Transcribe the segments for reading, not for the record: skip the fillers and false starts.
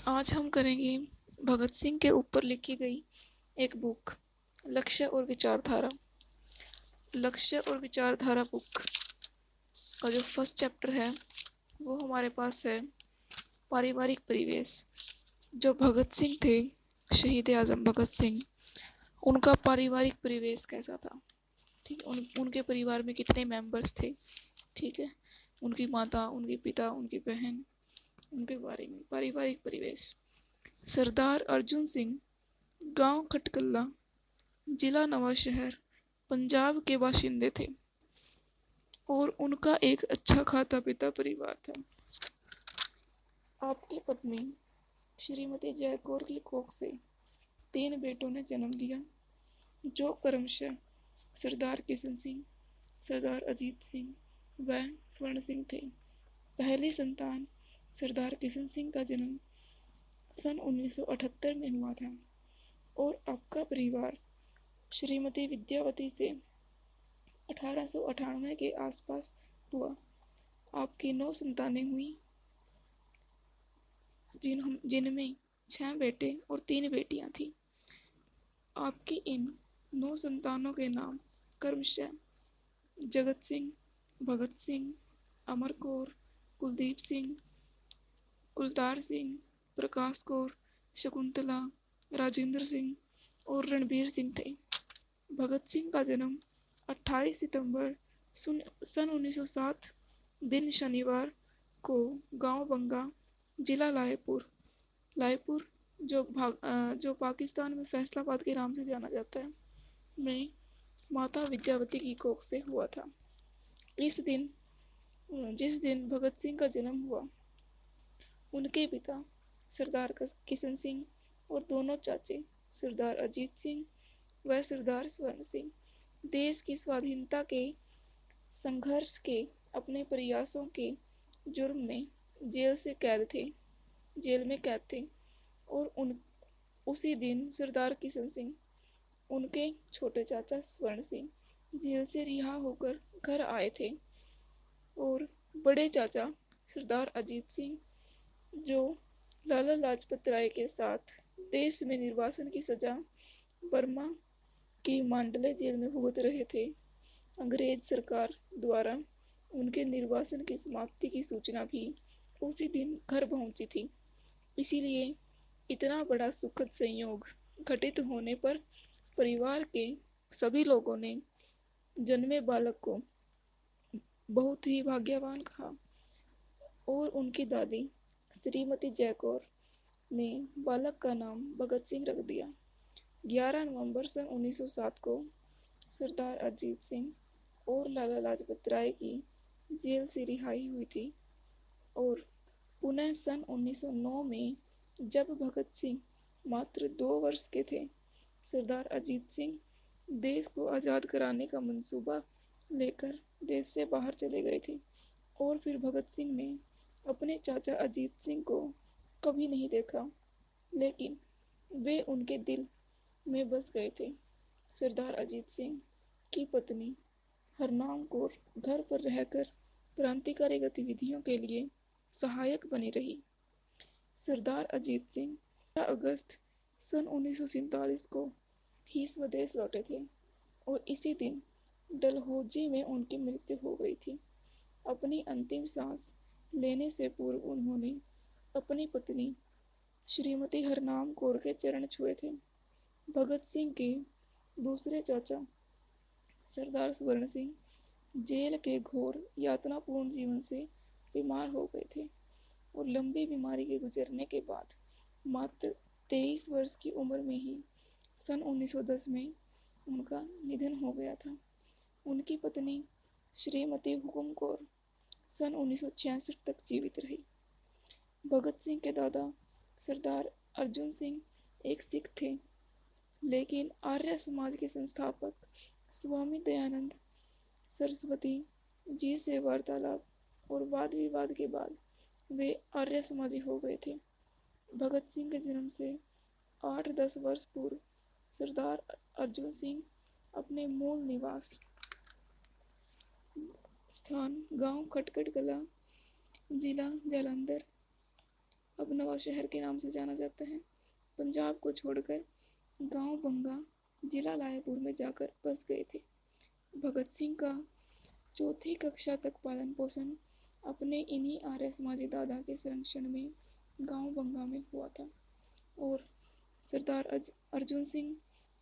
आज हम करेंगे भगत सिंह के ऊपर लिखी गई एक बुक, लक्ष्य और विचारधारा। लक्ष्य और विचारधारा बुक का जो फर्स्ट चैप्टर है वो हमारे पास है पारिवारिक परिवेश। जो भगत सिंह थे, शहीद आजम भगत सिंह, उनका पारिवारिक परिवेश कैसा था। ठीक है, उनके परिवार में कितने मेंबर्स थे। ठीक है, उनकी माता, उनके पिता, उनकी बहन, उनके बारे में पारिवारिक परिवेश। सरदार अर्जुन सिंह गांव खटकल्ला, जिला नवांशहर, पंजाब के बाशिंदे थे और उनका एक अच्छा खाता पीता परिवार था। आपकी पत्नी श्रीमती जय कौर की कोख से 3 बेटों ने जन्म लिया, जो क्रमशः सरदार किशन सिंह, सरदार अजीत सिंह व स्वर्ण सिंह थे। पहली संतान सरदार किशन सिंह का जन्म सन 1978 में हुआ था और आपका परिवार श्रीमती विद्यावती से 1898 के आसपास हुआ। आपकी 9 संतानें हुई, जिनमें 6 बेटे और 3 बेटियां थीं। आपकी इन 9 संतानों के नाम क्रमशः जगत सिंह, भगत सिंह, अमर कौर, कुलदीप सिंह, कुलतार सिंह, प्रकाश कौर, शकुंतला, राजेंद्र सिंह और रणबीर सिंह थे। भगत सिंह का जन्म 28 सितंबर सन 1907 दिन शनिवार को गांव बंगा, जिला लायपुर जो पाकिस्तान में फैसलाबाद के नाम से जाना जाता है, में माता विद्यावती की कोख से हुआ था। जिस दिन भगत सिंह का जन्म हुआ, उनके पिता सरदार किशन सिंह और दोनों चाचे सरदार अजीत सिंह व सरदार स्वर्ण सिंह देश की स्वाधीनता के संघर्ष के अपने प्रयासों के जुर्म में जेल में कैद थे और उसी दिन सरदार किशन सिंह, उनके छोटे चाचा स्वर्ण सिंह जेल से रिहा होकर घर आए थे और बड़े चाचा सरदार अजीत सिंह, जो लाला लाजपत राय के साथ देश में निर्वासन की सजा बर्मा की मांडले जेल में भुगत रहे थे, अंग्रेज सरकार द्वारा उनके निर्वासन की समाप्ति की सूचना भी उसी दिन घर पहुंची थी। इसीलिए इतना बड़ा सुखद संयोग घटित होने पर परिवार के सभी लोगों ने जन्मे बालक को बहुत ही भाग्यवान कहा और उनकी दादी श्रीमती जयकौर ने बालक का नाम भगत सिंह रख दिया। 11 नवंबर सन 1907 को सरदार अजीत सिंह और लाला लाजपत राय की जेल से रिहाई हुई थी और पुनः सन 1909 में जब भगत सिंह मात्र 2 वर्ष के थे, सरदार अजीत सिंह देश को आज़ाद कराने का मंसूबा लेकर देश से बाहर चले गए थे और फिर भगत सिंह ने अपने चाचा अजीत सिंह को कभी नहीं देखा, लेकिन वे उनके दिल में बस गए थे। सरदार अजीत सिंह की पत्नी हरनाम कौर घर पर रहकर क्रांतिकारी गतिविधियों के लिए सहायक बनी रही। सरदार अजीत सिंह 15 अगस्त सन 1947 को ही स्वदेश लौटे थे और इसी दिन डलहौजी में उनकी मृत्यु हो गई थी। अपनी अंतिम सांस लेने से पूर्व उन्होंने अपनी पत्नी श्रीमती हरनाम कौर के चरण छुए थे। भगत सिंह के दूसरे चाचा सरदार स्वर्ण सिंह जेल के घोर यातनापूर्ण जीवन से बीमार हो गए थे और लंबी बीमारी के गुजरने के बाद मात्र 23 वर्ष की उम्र में ही सन 1910 में उनका निधन हो गया था। उनकी पत्नी श्रीमती हुकुम कौर सन 1966 तक जीवित रही। भगत सिंह के दादा सरदार अर्जुन सिंह एक सिख थे, लेकिन आर्य समाज के संस्थापक स्वामी दयानंद सरस्वती जी से वार्तालाप और वाद विवाद के बाद वे आर्य समाजी हो गए थे। भगत सिंह के जन्म से 8-10 वर्ष पूर्व सरदार अर्जुन सिंह अपने मूल निवास स्थान गांव खटकट कला, जिला जालंधर अब नवा शहर के नाम से जाना जाता है। पंजाब को छोड़कर गांव बंगा जिला लायपुर में जाकर बस गए थे। भगत सिंह का चौथी कक्षा तक पालन पोषण अपने इन्हीं आर्य समाजी दादा के संरक्षण में गांव बंगा में हुआ था। और सरदार अर्जुन सिंह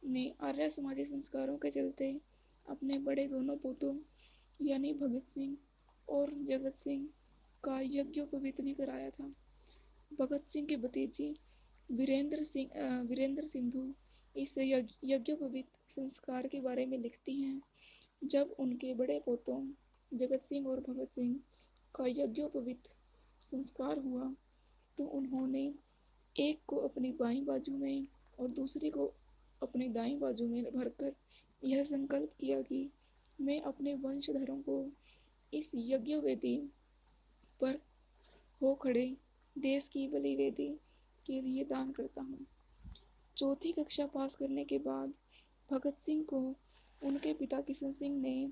ने आर्य समाजी संस्कारों के चलते अपने बड़े दोनों पोतों यानी भगत सिंह और जगत सिंह का यज्ञोपवीत भी कराया था। भगत सिंह के भतीजी वीरेंद्र सिंधु इस यज्ञोपवीत संस्कार के बारे में लिखती हैं। जब उनके बड़े पोतों जगत सिंह और भगत सिंह का यज्ञोपवीत संस्कार हुआ तो उन्होंने एक को अपनी बाईं बाजू में और दूसरी को अपनी दाईं बाजू में भरकर यह संकल्प किया कि मैं अपने वंशधरों को इस यज्ञ वेदी पर हो खड़े देश की बलि वेदी के लिए दान करता हूँ। चौथी कक्षा पास करने के बाद भगत सिंह को उनके पिता किशन सिंह ने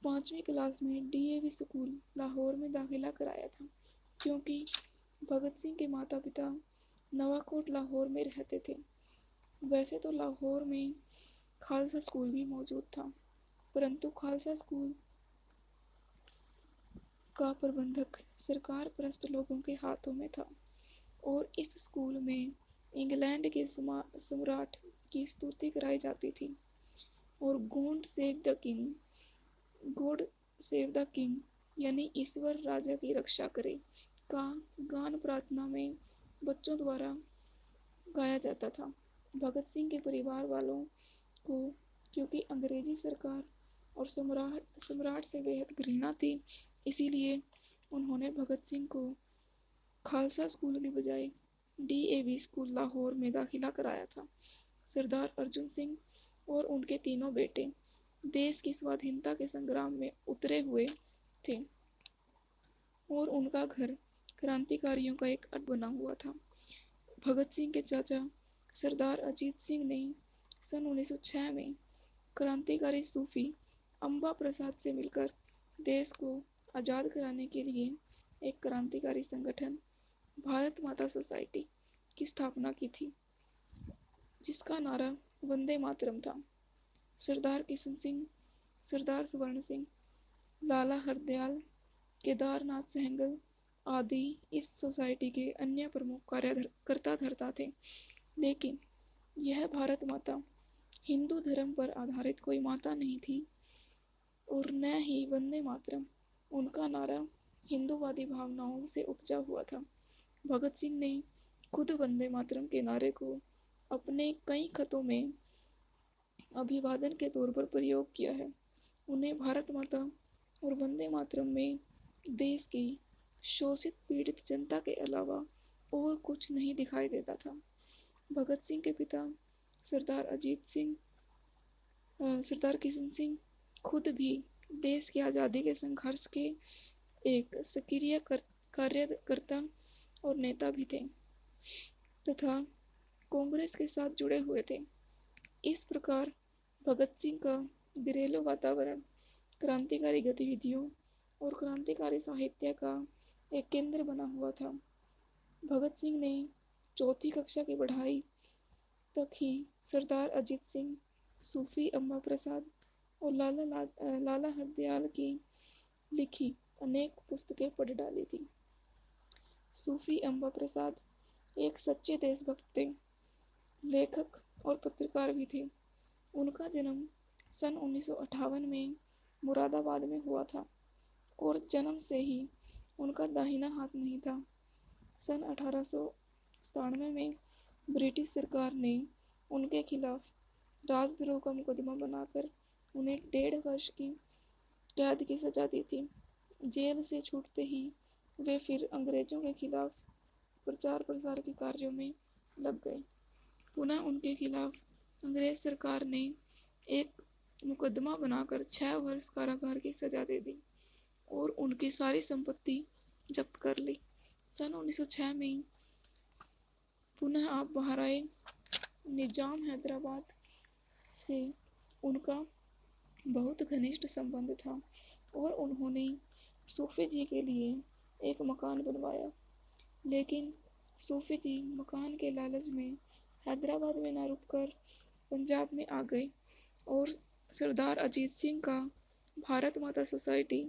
5वीं क्लास में डीएवी स्कूल लाहौर में दाखिला कराया था, क्योंकि भगत सिंह के माता पिता नवाकोट लाहौर में रहते थे। वैसे तो लाहौर में खालसा स्कूल भी मौजूद था, परंतु खालसा स्कूल का प्रबंधक सरकार परस्त लोगों के हाथों में था और इस स्कूल में इंग्लैंड के सम्राट की स्तुति कराई जाती थी और गॉड सेव द किंग यानी ईश्वर राजा की रक्षा करे का गान प्रार्थना में बच्चों द्वारा गाया जाता था। भगत सिंह के परिवार वालों को क्योंकि अंग्रेजी सरकार और सम्राट से बेहद घृणा थी, इसीलिए उन्होंने भगत सिंह को खालसा स्कूल के बजाय डीएवी स्कूल लाहौर में दाखिला कराया था। सरदार अर्जुन सिंह और उनके तीनों बेटे देश की स्वाधीनता के संग्राम में उतरे हुए थे और उनका घर क्रांतिकारियों का एक अड्डा बना हुआ था। भगत सिंह के चाचा सरदार अजीत सिंह ने सन 1906 में क्रांतिकारी सूफी अम्बा प्रसाद से मिलकर देश को आज़ाद कराने के लिए एक क्रांतिकारी संगठन भारत माता सोसाइटी की स्थापना की थी, जिसका नारा वंदे मातरम था। सरदार किशन सिंह, सरदार स्वर्ण सिंह, लाला हरदयाल, केदारनाथ सहगल आदि इस सोसाइटी के अन्य प्रमुख कार्यकर्ता धर्ता थे। लेकिन यह भारत माता हिंदू धर्म पर आधारित कोई माता नहीं थी और न ही वंदे मातरम उनका नारा हिंदूवादी भावनाओं से उपजा हुआ था। भगत सिंह ने खुद वंदे मातरम के नारे को अपने कई खतों में अभिवादन के तौर पर प्रयोग किया है। उन्हें भारत माता और वंदे मातरम में देश की शोषित पीड़ित जनता के अलावा और कुछ नहीं दिखाई देता था। भगत सिंह के पिता सरदार अजीत सिंह, सरदार किशन सिंह खुद भी देश की आज़ादी के संघर्ष के एक सक्रिय कार्यकर्ता और नेता भी थे तथा कांग्रेस के साथ जुड़े हुए थे। इस प्रकार भगत सिंह का घरेलू वातावरण क्रांतिकारी गतिविधियों और क्रांतिकारी साहित्य का एक केंद्र बना हुआ था। भगत सिंह ने चौथी कक्षा की पढ़ाई तक ही सरदार अजीत सिंह, सूफी अम्बा प्रसाद और लाला हरदयाल की लिखी अनेक पुस्तकें पढ़ डाली थी। सूफी अम्बा प्रसाद एक सच्चे देशभक्त थे, लेखक और पत्रकार भी थे। उनका जन्म सन 1958 में मुरादाबाद में हुआ था और जन्म से ही उनका दाहिना हाथ नहीं था। सन 1897 में ब्रिटिश सरकार ने उनके खिलाफ राजद्रोह का मुकदमा बनाकर उन्हें 1.5 वर्ष की कैद की सजा दी थी। जेल से छूटते ही वे फिर अंग्रेजों के खिलाफ प्रचार प्रसार के कार्यों में लग गए। पुनः उनके खिलाफ अंग्रेज सरकार ने एक मुकदमा बनाकर 6 वर्ष कारागार की सजा दे दी और उनकी सारी संपत्ति जब्त कर ली। सन 1906 में पुनः आप बाहर आए। निजाम हैदराबाद से उनका बहुत घनिष्ठ संबंध था और उन्होंने सूफी जी के लिए एक मकान बनवाया। लेकिन सूफी जी मकान के लालच में हैदराबाद में न रुककर पंजाब में आ गए और सरदार अजीत सिंह का भारत माता सोसाइटी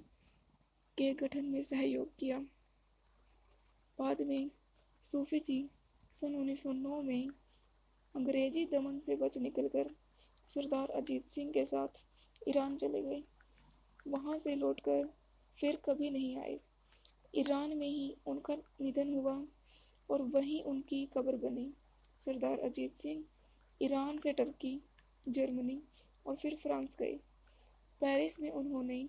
के गठन में सहयोग किया। बाद में सूफी जी सन 1909 में अंग्रेजी दमन से बच निकलकर सरदार अजीत सिंह के साथ ईरान चले गए। वहां से लौटकर फिर कभी नहीं आए। ईरान में ही उनका निधन हुआ और वहीं उनकी कब्र बनी। सरदार अजीत सिंह ईरान से टर्की, जर्मनी और फिर फ्रांस गए। पेरिस में उन्होंने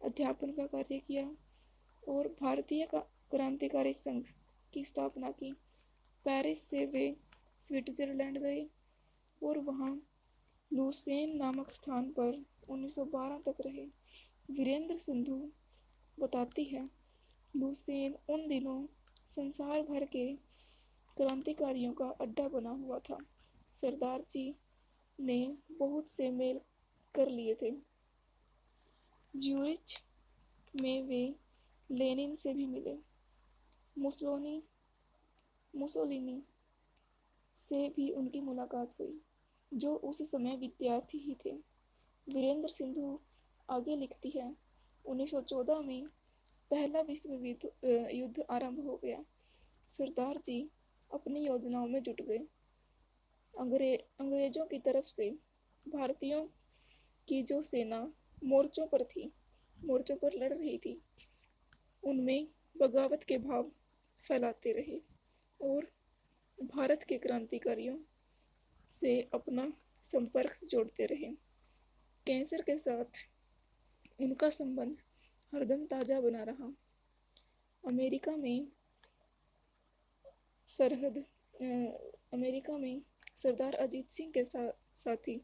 अध्यापन का कार्य किया और भारतीय क्रांतिकारी संघ की स्थापना की। पेरिस से वे स्विट्जरलैंड गए और वहाँ लुसेन नामक स्थान पर 1912 तक रहे। वीरेंद्र सिंधु बताती है, लुसेन उन दिनों संसार भर के क्रांतिकारियों का अड्डा बना हुआ था। सरदार जी ने बहुत से मेल कर लिए थे। ज्यूरिच में वे लेनिन से भी मिले। मुसोलिनी से भी उनकी मुलाकात हुई, जो उस समय विद्यार्थी ही थे। वीरेंद्र सिंधु आगे लिखती है, 1914 में पहला विश्व युद्ध आरंभ हो गया। सरदार जी अपनी योजनाओं में जुट गए। अंग्रेजों की तरफ से भारतीयों की जो सेना मोर्चों पर लड़ रही थी, उनमें बगावत के भाव फैलाते रहे और भारत के क्रांतिकारियों से अपना संपर्क जोड़ते रहे। कैंसर के साथ उनका संबंध हरदम ताज़ा बना रहा। अमेरिका में सरदार अजीत सिंह के साथी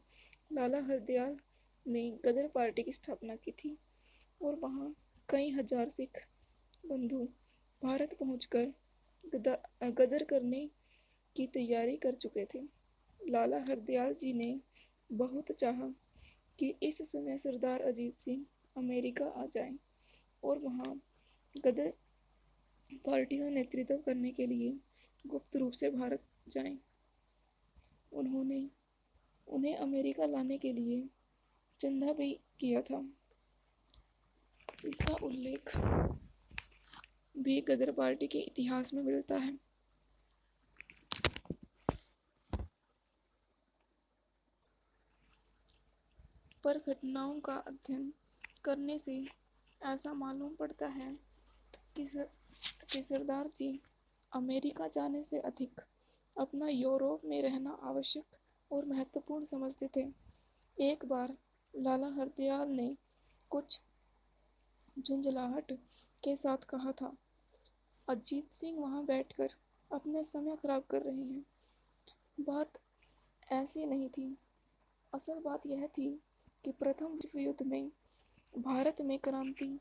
लाला हरदयाल ने गदर पार्टी की स्थापना की थी और वहाँ कई हजार सिख बंधु भारत पहुंचकर गदर करने की तैयारी कर चुके थे। लाला हरदयाल जी ने बहुत चाहा कि इस समय सरदार अजीत सिंह अमेरिका आ जाएं और वहाँ गदर पार्टी का नेतृत्व करने के लिए गुप्त रूप से भारत जाएं। उन्होंने उन्हें अमेरिका लाने के लिए चंदा भी किया था। इसका उल्लेख भी गदर पार्टी के इतिहास में मिलता है। पर घटनाओं का अध्ययन करने से ऐसा मालूम पड़ता है कि सरदार जी अमेरिका जाने से अधिक अपना यूरोप में रहना आवश्यक और महत्वपूर्ण समझते थे। एक बार लाला हरदयाल ने कुछ झुंझलाहट के साथ कहा था, अजीत सिंह वहां बैठकर अपना समय खराब कर रहे हैं। बात ऐसी नहीं थी। असल बात यह थी कि प्रथम विश्व युद्ध में भारत में क्रांति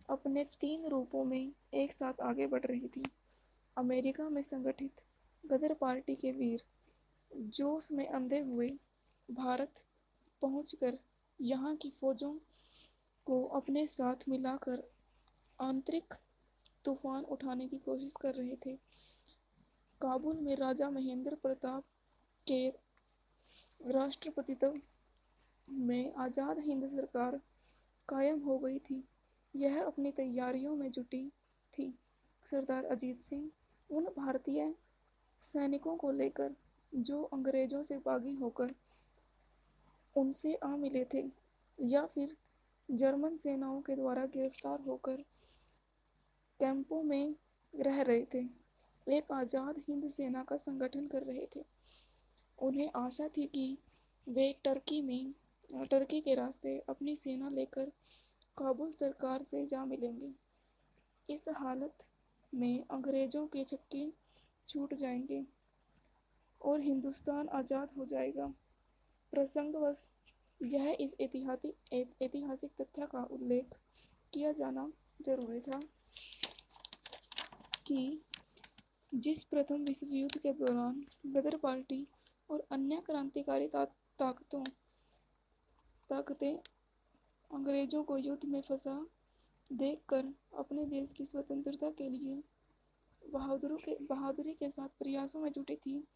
अपने 3 रूपों में एक साथ आगे बढ़ रही थी। अमेरिका में संगठित गदर पार्टी के वीर जोश में अंधे हुए भारत पहुंचकर यहाँ की फौजों को अपने साथ मिलाकर आंतरिक तूफान उठाने की कोशिश कर रहे थे। काबुल में राजा महेंद्र प्रताप के राष्ट्रपतित्व में आज़ाद हिंद सरकार कायम हो गई थी। यह अपनी तैयारियों में जुटी थी। सरदार अजीत सिंह उन भारतीय सैनिकों को लेकर जो अंग्रेजों से बागी होकर उनसे आ मिले थे या फिर जर्मन सेनाओं के द्वारा गिरफ्तार होकर कैंपों में रह रहे थे, एक आज़ाद हिंद सेना का संगठन कर रहे थे। उन्हें आशा थी कि वे टर्की के रास्ते अपनी सेना लेकर काबुल सरकार से जा मिलेंगे। इस हालत में अंग्रेजों के छक्के छूट जाएंगे और हिंदुस्तान आज़ाद हो जाएगा। प्रसंगवश यह इस ऐतिहासिक तथ्य का उल्लेख किया जाना जरूरी था कि जिस प्रथम विश्व युद्ध के दौरान गदर पार्टी और अन्य क्रांतिकारी ताकतें अंग्रेजों को युद्ध में फंसा देखकर अपने देश की स्वतंत्रता के लिए बहादुरी के साथ प्रयासों में जुटी थी।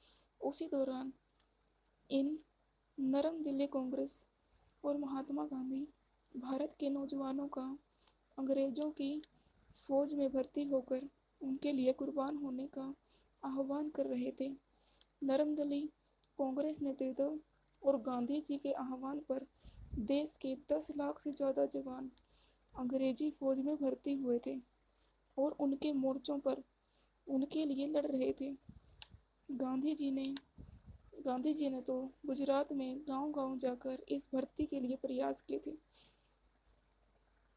उसी दौरान इन नरम दिल्ली कांग्रेस और महात्मा गांधी भारत के नौजवानों का अंग्रेजों की फौज में भर्ती होकर उनके लिए कुर्बान होने का आह्वान कर रहे थे। नरम दिल्ली कांग्रेस नेतृत्व और गांधी जी के आह्वान पर देश के 10 लाख से ज़्यादा जवान अंग्रेजी फौज में भर्ती हुए थे और उनके मोर्चों पर उनके लिए लड़ रहे थे। गांधी जी ने गांधी जी ने तो गुजरात में गांव-गांव जाकर इस भर्ती के लिए प्रयास किए थे।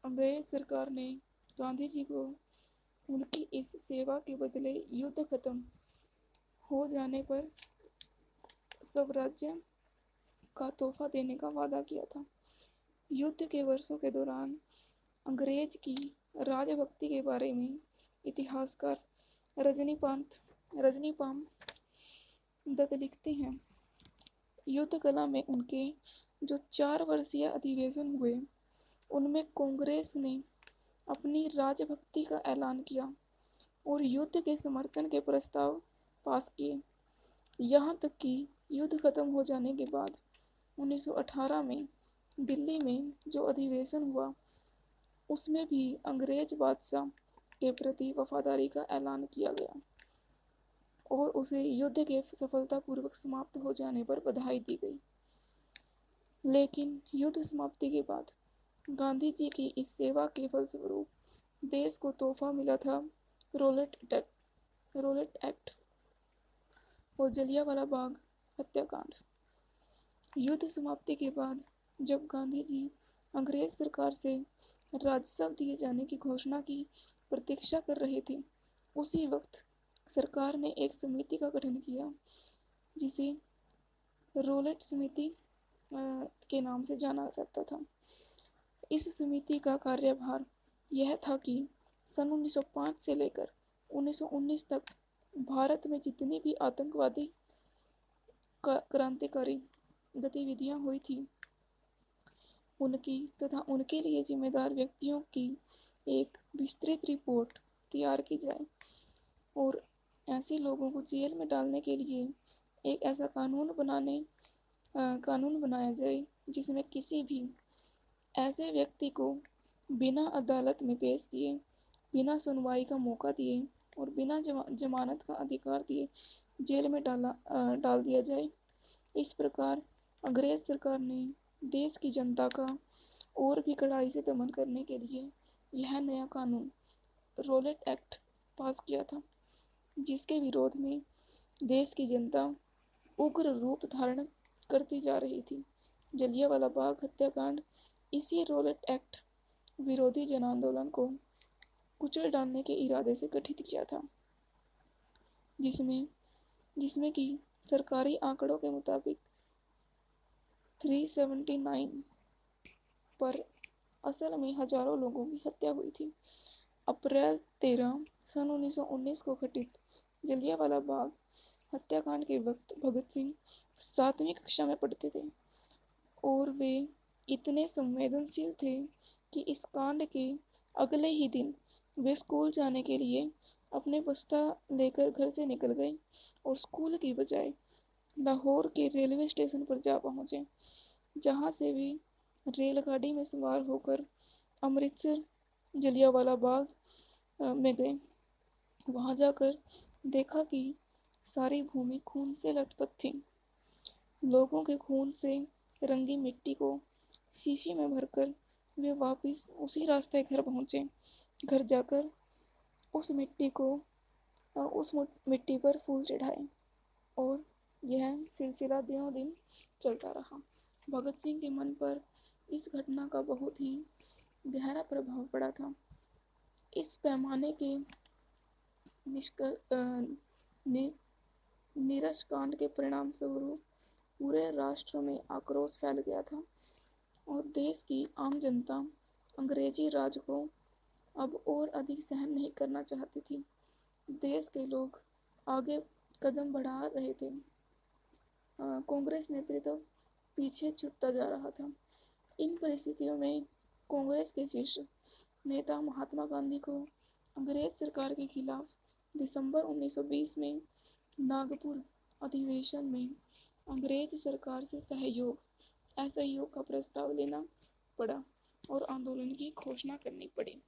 अंग्रेज सरकार ने गांधी जी को उनकी इस सेवा के बदले युद्ध खत्म हो जाने पर स्वराज्य का तोहफा देने का वादा किया था। युद्ध के वर्षों के दौरान अंग्रेज की राजभक्ति के बारे में इतिहासकार रजनीपाम दत्त लिखते हैं। युद्ध कला में उनके जो 4 वर्षीय अधिवेशन हुए उनमें कांग्रेस ने अपनी राजभक्ति का ऐलान किया और युद्ध के समर्थन के प्रस्ताव पास किए। यहाँ तक कि युद्ध खत्म हो जाने के बाद 1918 में दिल्ली में जो अधिवेशन हुआ उसमें भी अंग्रेज बादशाह के प्रति वफादारी का ऐलान किया गया और उसे युद्ध के सफलतापूर्वक समाप्त हो जाने पर बधाई दी गई। लेकिन युद्ध समाप्ति के बाद गांधी जी की इस सेवा के फलस्वरूप देश को तोहफा मिला था रोलेट एक्ट और जलियांवाला बाग हत्याकांड। युद्ध समाप्ति के बाद जब गांधी जी अंग्रेज सरकार से राजस्व दिए जाने की घोषणा की प्रतीक्षा कर रहे थे, उसी वक्त सरकार ने एक समिति का गठन किया जिसे रोलेट समिति के नाम से जाना जाता था। इस समिति का कार्यभार यह था कि सन 1905 से लेकर 1919 तक भारत में जितनी भी आतंकवादी क्रांतिकारी गतिविधियां हुई थी उनकी तथा उनके लिए जिम्मेदार व्यक्तियों की एक विस्तृत रिपोर्ट तैयार की जाए और ऐसे लोगों को जेल में डालने के लिए एक ऐसा कानून बनाया जाए जिसमें किसी भी ऐसे व्यक्ति को बिना अदालत में पेश किए, बिना सुनवाई का मौका दिए और बिना जमानत का अधिकार दिए जेल में डाल दिया जाए। इस प्रकार अंग्रेज सरकार ने देश की जनता का और भी कड़ाई से दमन करने के लिए यह नया कानून रोलेट एक्ट पास किया था, जिसके विरोध में देश की जनता उग्र रूप धारण करती जा रही थी। जलियांवाला बाग हत्याकांड इसी रोलेट एक्ट विरोधी जन आंदोलन को कुचल डालने के इरादे से गठित किया था, जिसमें कि सरकारी आंकड़ों के मुताबिक 379 पर असल में हजारों लोगों की हत्या हुई थी। अप्रैल 13 सन 1919 को घटित जलियांवाला बाग हत्याकांड के वक्त भगत सिंह 7वीं कक्षा में पढ़ते थे और वे इतने संवेदनशील थे कि इस कांड के अगले ही दिन वे स्कूल जाने के लिए अपने बस्ता लेकर घर से निकल गए और स्कूल की बजाय लाहौर के रेलवे स्टेशन पर जा पहुंचे, जहां से वे रेलगाड़ी में सवार होकर अमृतसर जलियांवाला बाग में गए। वहां जाकर देखा कि सारी भूमि खून से लथपथ थी। लोगों के खून से रंगी मिट्टी को शीशी में भरकर वे वापस उसी रास्ते घर पहुंचे। घर जाकर उस मिट्टी पर फूल चढ़ाए और यह सिलसिला दिनों दिन चलता रहा। भगत सिंह के मन पर इस घटना का बहुत ही गहरा प्रभाव पड़ा था। इस पैमाने के नीरस कांड के परिणाम स्वरूप पूरे राष्ट्र में आक्रोश फैल गया था और देश की आम जनता अंग्रेजी राज को अब और अधिक सहन नहीं करना चाहती थी। देश के लोग आगे कदम बढ़ा रहे थे। कांग्रेस नेतृत्व पीछे छूटता जा रहा था। इन परिस्थितियों में कांग्रेस के शीर्ष नेता महात्मा गांधी को अंग्रेज सरकार के खिलाफ दिसंबर 1920 में नागपुर अधिवेशन में अंग्रेज सरकार से असहयोग का प्रस्ताव लेना पड़ा और आंदोलन की घोषणा करनी पड़ी।